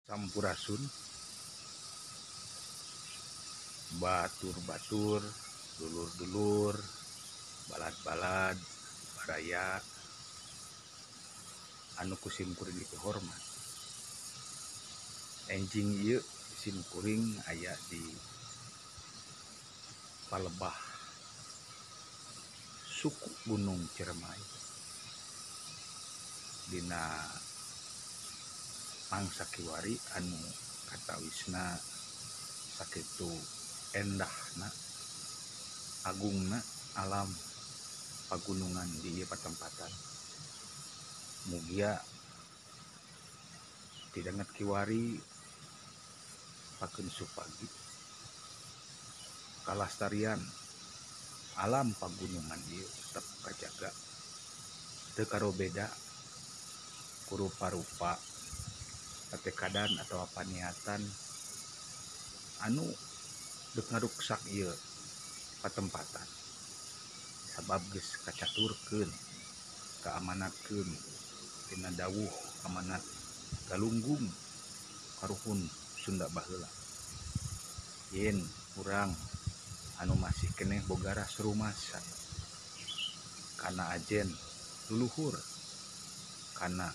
Sampurasun, batur-batur, dulur-dulur, balad-balad, baraya, anu kusim kuring dihormat. Enjing ieu sim kuring aya di Palebah, suku Gunung Ciremay, dina mangsa kiwari anu katawisna sakitu endahna agungna alam pagunungan di ieu patempatan. Mugia tidanget kiwari pakeun supagi kalastarian alam pagunungan ieu tetep kajaga teu karobeda ku rupa-rupa katekadan atau paniatan anu deuk ngaruksak ieu patempatan, sabab geus kacaturkeun kaamanatkeun tina dawuh amanat galunggung karuhun Sunda baheula. Yen urang anu masih keneh boga ras rumasa kana ajen luluhur, kana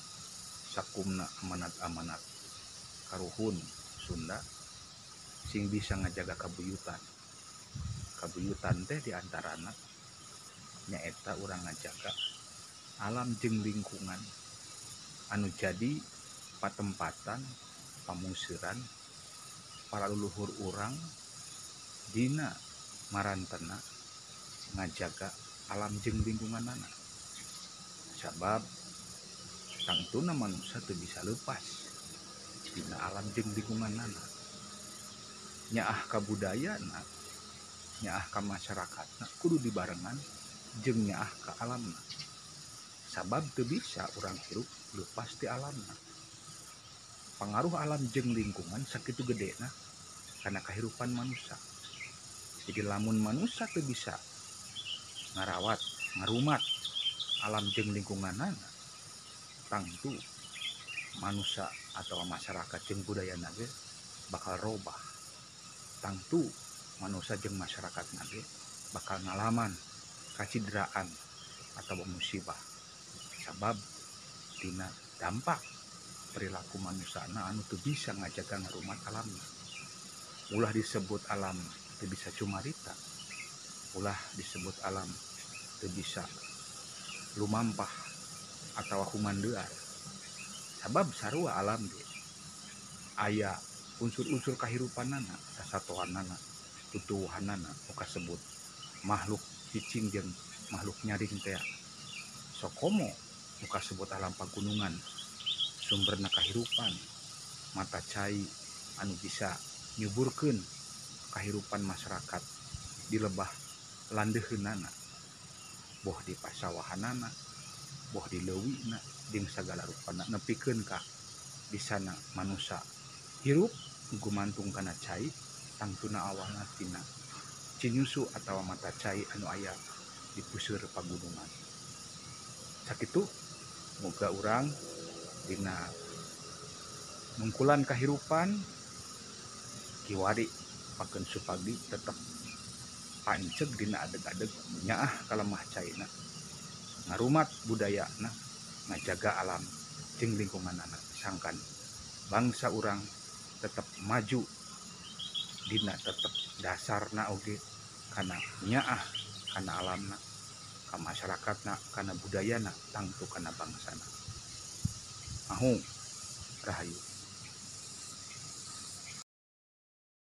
sakumna amanat-amanat karuhun Sunda sing bisa ngajaga kabuyutan. Kabuyutan teh diantarana nyaeta urang ngajaga alam jeung lingkungan anu jadi patempatan pamusiran para leluhur urang dina marantena ngajaga alam jeung lingkunganana. Sabab tangtuna manusia teu bisa leupas dina alam jeung lingkunganana. Nyaah kabudayana, nyaah ka masyarakatna kudu dibarengan jeung nyaah ka alamna. Sabab teu bisa urang hirup leupas ti alamna. Pangaruh alam jeung lingkungan sakitu gedena kana kahirupan manusia. Jadi lamun manusia teu bisa ngarawat, ngarumat alam jeung lingkunganana, tangtu manusia atau masyarakat jeung budayana ge bakal robah. Tangtu manusia jeung masyarakat ge bakal ngalaman kacideraan atau musibah sabab dina dampak perilaku manusiana anu teu bisa ngajaga ngarumat alamna. Ulah disebut alam teu bisa cumarita, ulah disebut alam teu bisa lumampah atau humandeuar. Sabab sarua alam ge aya unsur-unsur kahirupanana, sasatoanana, tutuwuhanana nu kasebut makhluk cicing jeung makhluk nyaring teh. Sokomo nu kasebut alam pagunungan, sumberna kahirupan, mata cai anu bisa nyuburkeun kahirupan masyarakat di lebah landeuheunana, boh di pasawahanana, boh di leuwina jeung sagala rupana nepikeun ka di sana manusia hirup gumantung kana cai tangtuna awalna tina cinyusu atau mata cai anu aya di puseur pagunungan. Sakitu moga urang dina nungkulan kahirupan kiwari pakeun supagi tetep panceg dina adeg-adeg nyaah kalemah caina, ngarumat budayana, ngajaga alam jeung lingkunganana, sangkan bangsa urang tetep maju dina tetep dasarna oge kana nyaah kana alamna, ka masyarakatna, kana budayana, tangtu kana bangsana. Rahayu.